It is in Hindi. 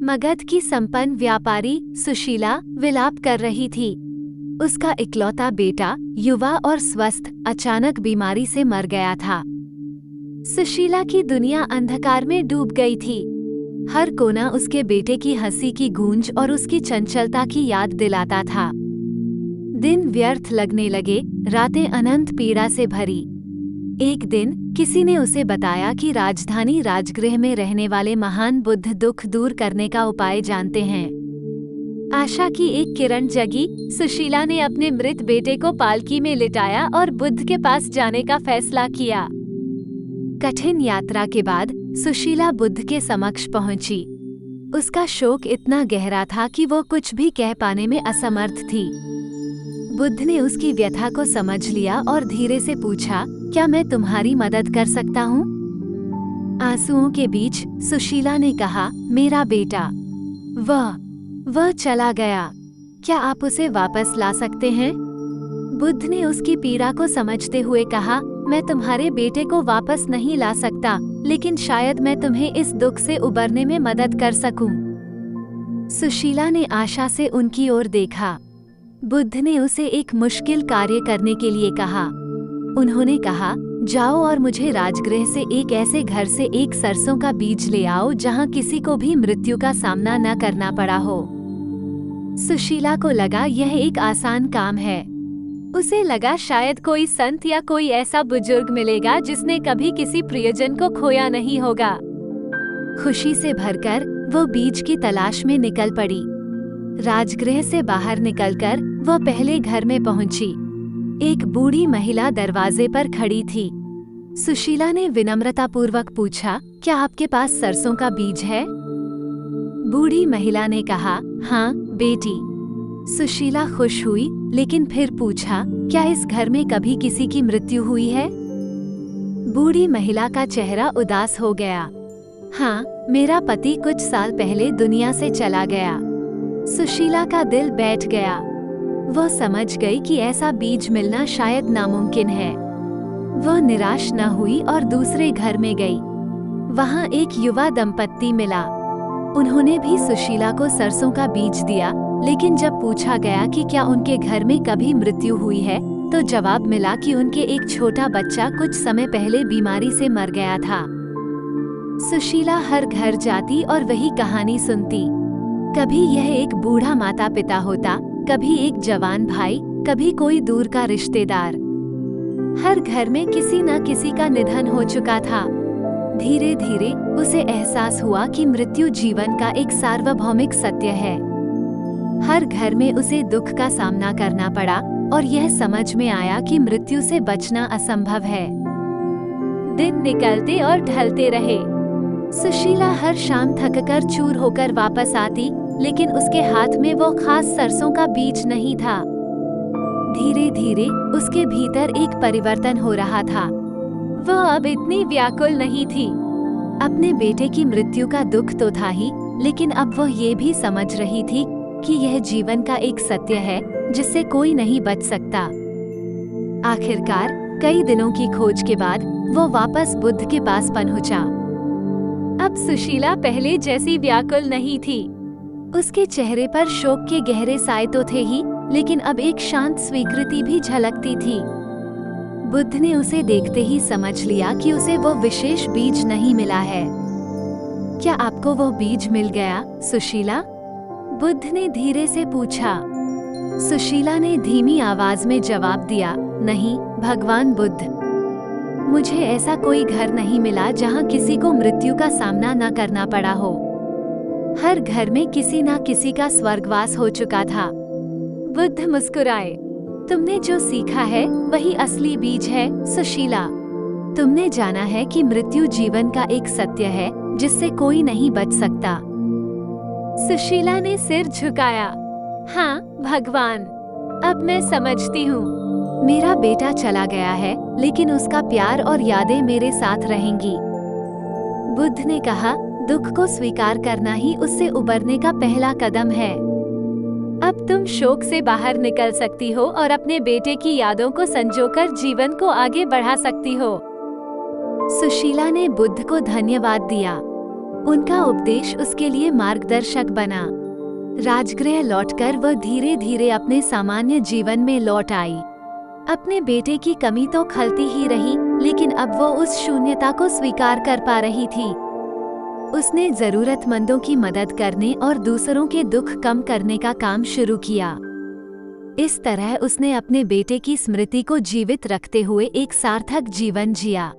मगध की संपन्न व्यापारी सुशीला विलाप कर रही थी। उसका इकलौता बेटा युवा और स्वस्थ अचानक बीमारी से मर गया था। सुशीला की दुनिया अंधकार में डूब गई थी। हर कोना उसके बेटे की हंसी की गूंज और उसकी चंचलता की याद दिलाता था। दिन व्यर्थ लगने लगे, रातें अनंत पीड़ा से भरी। एक दिन किसी ने उसे बताया कि राजधानी राजगृह में रहने वाले महान बुद्ध दुख दूर करने का उपाय जानते हैं। आशा की एक किरण जगी। सुशीला ने अपने मृत बेटे को पालकी में लिटाया और बुद्ध के पास जाने का फैसला किया। कठिन यात्रा के बाद सुशीला बुद्ध के समक्ष पहुंची। उसका शोक इतना गहरा था कि वो कुछ भी कह पाने में असमर्थ थी। बुद्ध ने उसकी व्यथा को समझ लिया और धीरे से पूछा, क्या मैं तुम्हारी मदद कर सकता हूँ? आंसुओं के बीच सुशीला ने कहा, मेरा बेटा, वह चला गया। क्या आप उसे वापस ला सकते हैं? बुद्ध ने उसकी पीड़ा को समझते हुए कहा, मैं तुम्हारे बेटे को वापस नहीं ला सकता, लेकिन शायद मैं तुम्हें इस दुख से उबरने में मदद कर सकूं। सुशीला ने आशा से उनकी ओर देखा। बुद्ध ने उसे एक मुश्किल कार्य करने के लिए कहा। उन्होंने कहा, जाओ और मुझे राजगृह से एक ऐसे घर से एक सरसों का बीज ले आओ जहां किसी को भी मृत्यु का सामना न करना पड़ा हो। सुशीला को लगा यह एक आसान काम है। उसे लगा शायद कोई संत या कोई ऐसा बुजुर्ग मिलेगा जिसने कभी किसी प्रियजन को खोया नहीं होगा। खुशी से भरकर वो बीज की तलाश में निकल पड़ी। राजगृह से बाहर निकलकर वह पहले घर में पहुंची। एक बूढ़ी महिला दरवाजे पर खड़ी थी। सुशीला ने विनम्रतापूर्वक पूछा, क्या आपके पास सरसों का बीज है? बूढ़ी महिला ने कहा, हाँ बेटी। सुशीला खुश हुई, लेकिन फिर पूछा, क्या इस घर में कभी किसी की मृत्यु हुई है? बूढ़ी महिला का चेहरा उदास हो गया। हाँ, मेरा पति कुछ साल पहले दुनिया से चला गया। सुशीला का दिल बैठ गया। वह समझ गई कि ऐसा बीज मिलना शायद नामुमकिन है। वह निराश न हुई और दूसरे घर में गई। वहां एक युवा दंपत्ति मिला। उन्होंने भी सुशीला को सरसों का बीज दिया, लेकिन जब पूछा गया कि क्या उनके घर में कभी मृत्यु हुई है, तो जवाब मिला कि उनके एक छोटा बच्चा कुछ समय पहले बीमारी से मर गया था। सुशीला हर घर जाती और वही कहानी सुनती। कभी यह एक बूढ़ा माता पिता होता, कभी एक जवान भाई, कभी कोई दूर का रिश्तेदार। हर घर में किसी न किसी का निधन हो चुका था। धीरे धीरे उसे एहसास हुआ कि मृत्यु जीवन का एक सार्वभौमिक सत्य है। हर घर में उसे दुख का सामना करना पड़ा और यह समझ में आया कि मृत्यु से बचना असंभव है। दिन निकलते और ढलते रहे। सुशीला हर शाम थककर चूर होकर वापस आती, लेकिन उसके हाथ में वो खास सरसों का बीज नहीं था। धीरे धीरे उसके भीतर एक परिवर्तन हो रहा था। वह अब इतनी व्याकुल नहीं थी। अपने बेटे की मृत्यु का दुख तो था ही, लेकिन अब वह ये भी समझ रही थी कि यह जीवन का एक सत्य है जिससे कोई नहीं बच सकता। आखिरकार कई दिनों की खोज के बाद वो वापस बुद्ध के पास पहुंचा। अब सुशीला पहले जैसी व्याकुल नहीं थी। उसके चेहरे पर शोक के गहरे साए तो थे ही, लेकिन अब एक शांत स्वीकृति भी झलकती थी। बुद्ध ने उसे देखते ही समझ लिया कि उसे वो विशेष बीज नहीं मिला है। क्या आपको वो बीज मिल गया, सुशीला? बुद्ध ने धीरे से पूछा। सुशीला ने धीमी आवाज में जवाब दिया, नहीं भगवान बुद्ध, मुझे ऐसा कोई घर नहीं मिला जहां किसी को मृत्यु का सामना न करना पड़ा हो। हर घर में किसी न किसी का स्वर्गवास हो चुका था। बुद्ध मुस्कुराए। तुमने जो सीखा है वही असली बीज है, सुशीला। तुमने जाना है कि मृत्यु जीवन का एक सत्य है जिससे कोई नहीं बच सकता। सुशीला ने सिर झुकाया। हाँ भगवान, अब मैं समझती हूँ। मेरा बेटा चला गया है, लेकिन उसका प्यार और यादें मेरे साथ रहेंगी। बुद्ध ने कहा, दुख को स्वीकार करना ही उससे उबरने का पहला कदम है। अब तुम शोक से बाहर निकल सकती हो और अपने बेटे की यादों को संजोकर जीवन को आगे बढ़ा सकती हो। सुशीला ने बुद्ध को धन्यवाद दिया। उनका उपदेश उसके लिए मार्गदर्शक बना। राजगृह लौटकर वह धीरे धीरे अपने सामान्य जीवन में लौट आई। अपने बेटे की कमी तो खलती ही रही, लेकिन अब वो उस शून्यता को स्वीकार कर पा रही थी। उसने जरूरतमंदों की मदद करने और दूसरों के दुख कम करने का काम शुरू किया। इस तरह उसने अपने बेटे की स्मृति को जीवित रखते हुए एक सार्थक जीवन जिया।